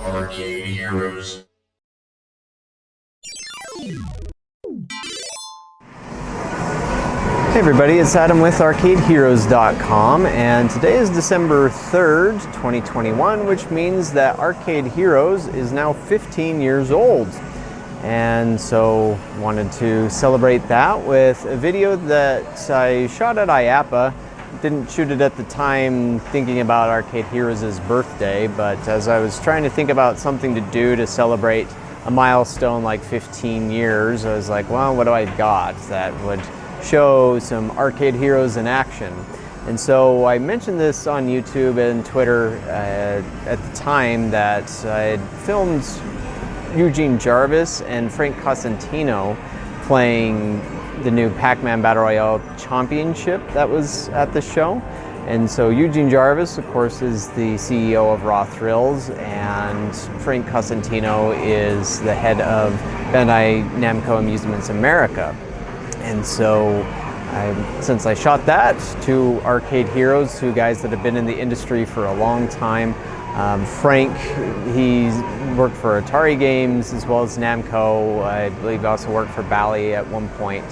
Arcade Heroes. Hey everybody, it's Adam with ArcadeHeroes.com, and today is December 3rd, 2021, which means that Arcade Heroes is now 15 years old. And so wanted to celebrate that with a video that I shot at IAPA. Didn't shoot it at the time thinking about Arcade Heroes' birthday, but as I was trying to think about something to do to celebrate a milestone like 15 years, I was like, well, what do I got that would show some Arcade Heroes in action? And so I mentioned this on YouTube and Twitter at the time that I had filmed Eugene Jarvis and Frank Cosentino playing the new Pac-Man Battle Royale Chompionship that was at the show. And so Eugene Jarvis, of course, is the CEO of Raw Thrills, and Frank Cosentino is the head of Bandai Namco Amusements America. And so since I shot that, two Arcade Heroes, two guys that have been in the industry for a long time. Frank, he worked for Atari Games as well as Namco. I believe he also worked for Bally at one point.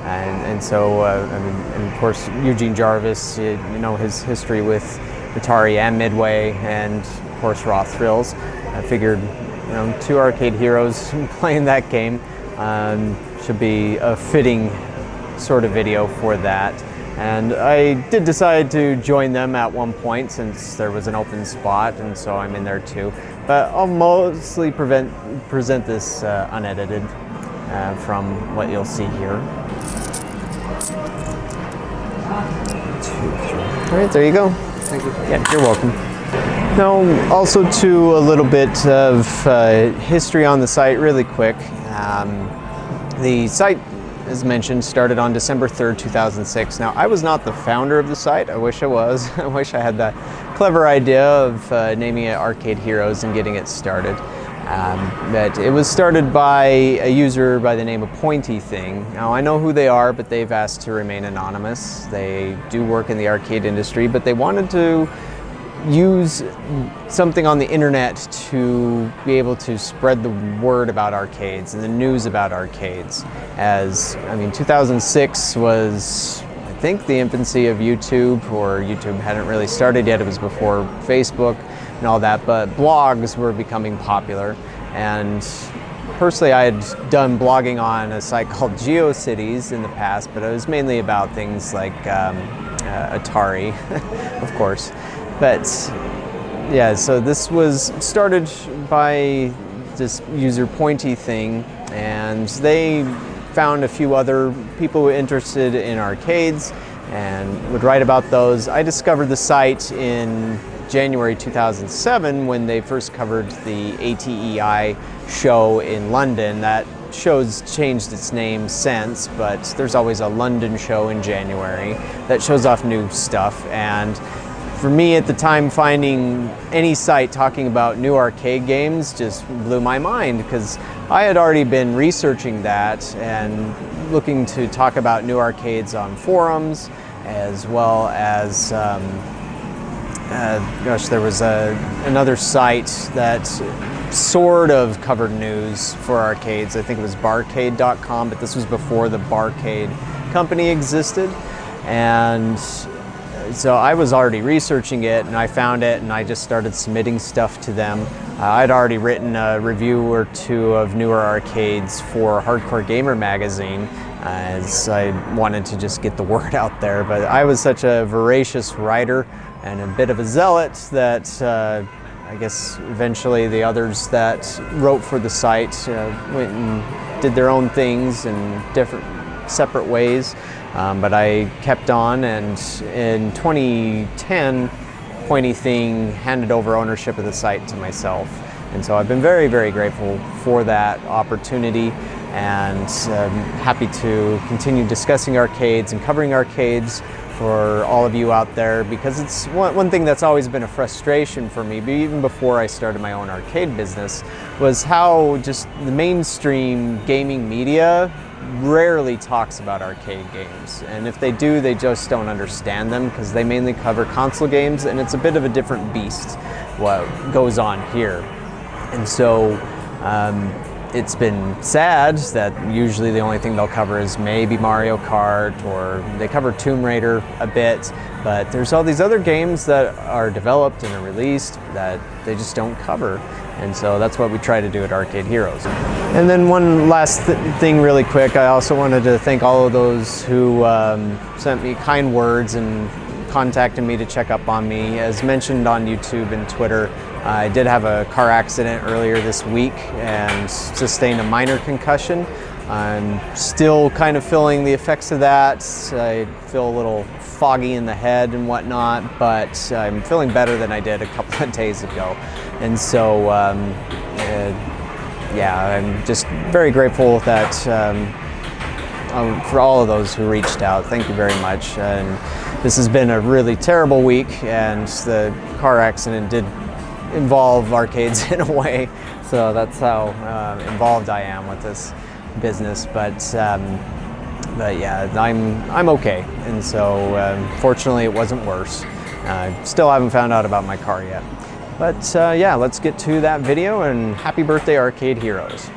And so, and of course, Eugene Jarvis, you know, his history with Atari and Midway, and of course, Raw Thrills. I figured, you know, two Arcade Heroes playing that game should be a fitting sort of video for that. And I did decide to join them at one point since there was an open spot, and so I'm in there too. But I'll mostly present this unedited from what you'll see here. All right, there you go. Thank you. Yeah, you're welcome. Now, also to a little bit of history on the site really quick. The site, as mentioned, started on December 3rd, 2006. Now, I was not the founder of the site. I wish I was. I wish I had that clever idea of naming it Arcade Heroes and getting it started. But it was started by a user by the name of Pointy Thing. Now, I know who they are, but they've asked to remain anonymous. They do work in the arcade industry, but they wanted to use something on the internet to be able to spread the word about arcades and the news about arcades. As, I mean, 2006 was, I think, the infancy of YouTube, or YouTube hadn't really started yet. It was before Facebook and all that, but blogs were becoming popular. And personally, I had done blogging on a site called GeoCities in the past, but it was mainly about things like Atari, of course. But yeah, so this was started by this user Pointy Thing, and they found a few other people interested in arcades and would write about those. I discovered the site in January 2007 when they first covered the ATEI show in London. That show's changed its name since, but there's always a London show in January that shows off new stuff. And for me at the time, finding any site talking about new arcade games just blew my mind, because I had already been researching that and looking to talk about new arcades on forums, as well as, gosh, there was another site that sort of covered news for arcades. I think it was barcade.com, but this was before the Barcade company existed. And so I was already researching it, and I found it, and I just started submitting stuff to them. I'd already written a review or two of newer arcades for Hardcore Gamer magazine, as I wanted to just get the word out there. But I was such a voracious writer and a bit of a zealot that I guess eventually the others that wrote for the site went and did their own things in different, separate ways. But I kept on, and in 2010, Pointy Thing handed over ownership of the site to myself. And so I've been very, very grateful for that opportunity, and happy to continue discussing arcades and covering arcades for all of you out there, because it's one thing that's always been a frustration for me, even before I started my own arcade business, was how just the mainstream gaming media rarely talks about arcade games. And if they do, they just don't understand them, because they mainly cover console games, and it's a bit of a different beast what goes on here. And so it's been sad that usually the only thing they'll cover is maybe Mario Kart, or they cover Tomb Raider a bit, but there's all these other games that are developed and are released that they just don't cover. And so that's what we try to do at Arcade Heroes. And then one last thing really quick, I also wanted to thank all of those who sent me kind words and contacted me to check up on me. As mentioned on YouTube and Twitter, I did have a car accident earlier this week and sustained a minor concussion. I'm still kind of feeling the effects of that. I feel a little foggy in the head and whatnot, but I'm feeling better than I did a couple of days ago. And so, yeah, I'm just very grateful that for all of those who reached out. Thank you very much. And this has been a really terrible week, and the car accident did involve arcades in a way, so that's how involved I am with this business. But yeah, I'm okay, and so fortunately it wasn't worse. Still haven't found out about my car yet, but yeah, let's get to that video, and happy birthday Arcade Heroes.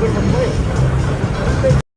different place.